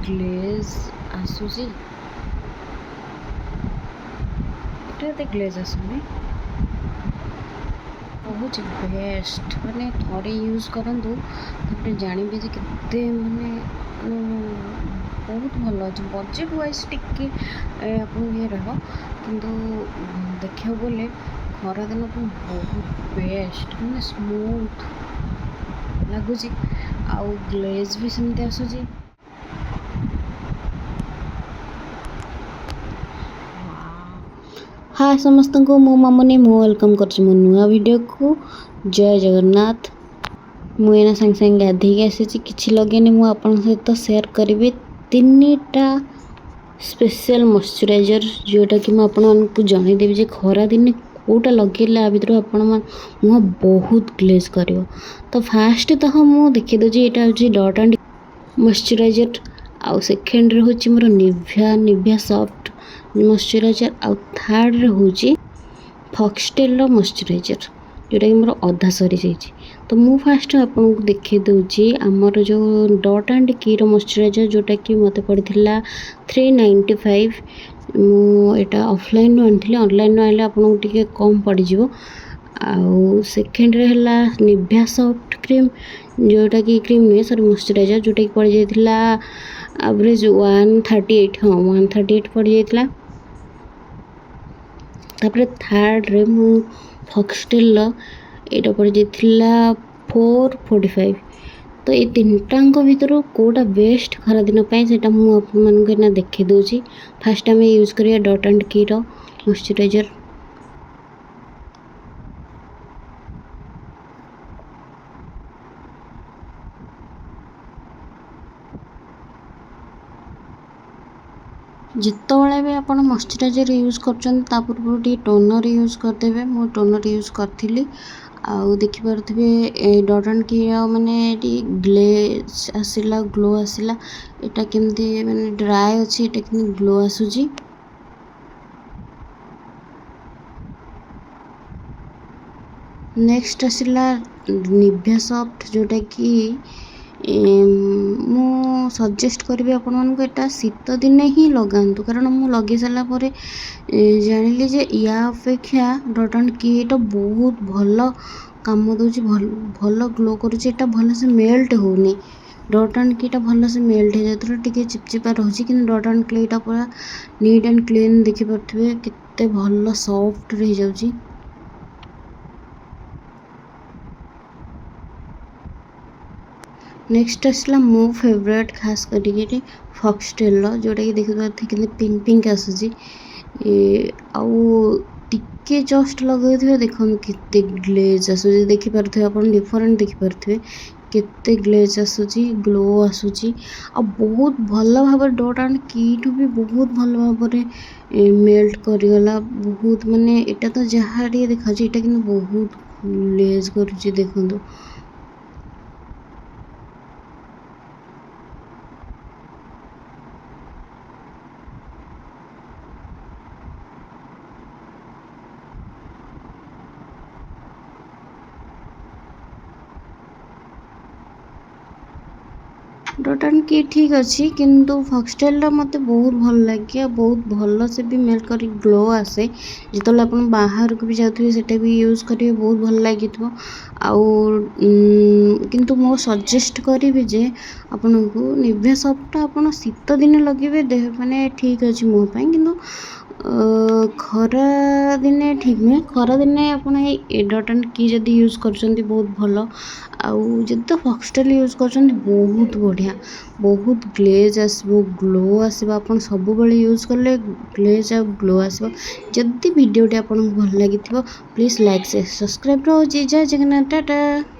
Glaze ଆସୁଛି, ଏଟା ଏତେ ଗ୍ଲେଜ୍ ଆସୁନି। ବହୁତ ବେଷ୍ଟ, ମାନେ ଥରେ ୟୁଜ୍ କରନ୍ତୁ ତାପରେ ଜାଣିବେ ଯେ କେତେ ମାନେ ବହୁତ ଭଲ ଅଛି। ବଜେଟ୍ ୱାଇଜ୍ ଟିକେ ଆପଣଙ୍କୁ ଇଏ ରହିବ, କିନ୍ତୁ ଦେଖିବାକୁ ଗଲେ ଖରାଦିନ ପାଇଁ ବହୁତ ବେଷ୍ଟ, ମାନେ ସ୍ମୁଥ୍ ଲାଗୁଛି ଆଉ ଗ୍ଲେଜ୍ ବି ସେମିତି ଆସୁଛି। हाय समस्त को मो मामनी मो वेलकम कर नुआ वीडियो को। जय जगन्नाथ। मुझे सांगे सांगे गाधे आसी कि लगे मुझे सहित सेयार करी 3टा स्पेशल मॉइस्चराइजर जोटा कि मुझे जनईदेवी जे खरा दिन कौटा लगे आ भर आप मुह बहुत ग्लेज कर। तो फास्ट तो मुझे देखी दूसरी यहाँ हूँ डॉट एंड मॉइस्चराइजर, आउ सेकेंड रे हूँ मोर निविया सॉफ्ट मॉइस्चराइजर, आउ थर्ड रे हूँ फॉक्सटेल मॉइस्चराइजर जोटा कि मोर अधा सरी जाइए। तो मु फास्ट आपको देखी दूची आमर जो डॉट एंड की मॉइस्चराइजर जोटा कि मत पड़ा 395। मुझा ऑफलाइन आनी, ऑनलाइन आने आपको टे कम पड़ज। आउ सेकेंड रे हला निविया सॉफ्ट क्रीम जोटा कि क्रीम नुहे सॉरी मॉइस्चराइजर जोटा कि पड़ जाइए एवरेज 138। हाँ 138 पड़ जाइए। तापर थर्ड रे मु फॉक्सटेल यहाँ पड़ जाइए 445। तो ये 3टा भितर कौटा बेस्ट खरा दिन से मुझे देखी दूसरी। फास्ट आम यूज करिया डॉट एंड की मॉइस्चराइजर। जितेबाला भी आप मॉइस्चराइजर यूज कर पूर्व टोनर यूज करदे। मु टोनर यूज करी आउ देखिपे डॉट एंड की माने ग्लेज आसला, ग्लो आसला। यहाँ केमती माने ड्राई अच्छी, यहाँ केमती ग्लो आसूची। नेक्स्ट आसला निविया सॉफ्ट जोटा कि मु सजेस्ट करी आपण मानक एटा शीत दिने ही लगातु, कारण मु लगे सारा पर जानिली जे या अपेक्षा डॉट एंड की एटा बहुत भल काम दूची, भल ग्लो करुची। एटा भल से मेल्ट होनी, डॉट एंड की भल से मेल्ट हो जाए टे चिपचिपा रोचे, कि डॉट एंड क्ले पूरा नीट एंड क्लीन देखी पारे केते भल सॉफ्ट रही जाउची। नेक्स्ट आसला मो फेवरेट खास करी फॉक्सटेल जोटा कि देखी पारे पिंक पिंक आसूची। आउ टिके जस्ट लगे देखो केते ग्लेज आसूची, देखी पारे आप डिफरेंट देखी पारे केते ग्लेज आसूची, ग्लो आसूची। आ बहुत भल भाव डॉट एंड की भी बहुत भल भाव मेल्ट करगला। बहुत माने एटा तो जहाँ देखा यहाँ कि बहुत ग्लेज करुची देखो। डॉट एंड की ठीक अच्छी, किंतु फॉक्सटेल मत बहुत भल लगे, बहुत भल से भी मेल्ट कर ग्लो आसे। जिते आप बाहर को भी जाते सेटा भी यूज करेंगे बहुत भल लगे। आउ किंतु मो सजेस्ट करी जे आपन को निविया सॉफ्ट आप शीत दिन लगे देह माने ठीक अच्छे मुँह कि खरा दिने ठीक नुहे। खरा दिने आप डॉट एंड की जदि यूज कर बहुत भल। आउ जब तो फॉक्सटेल यूज कर बहुत बढ़िया, बहुत ग्लेज आसो, ग्लो आसो। आप सब यूज कले ग्लेज आ ग्लो आसो। जदि वीडियोटी आपको भल लगी प्लीज लाइक से सब्सक्राइब। रही जय जगन्नाथ, टाटा।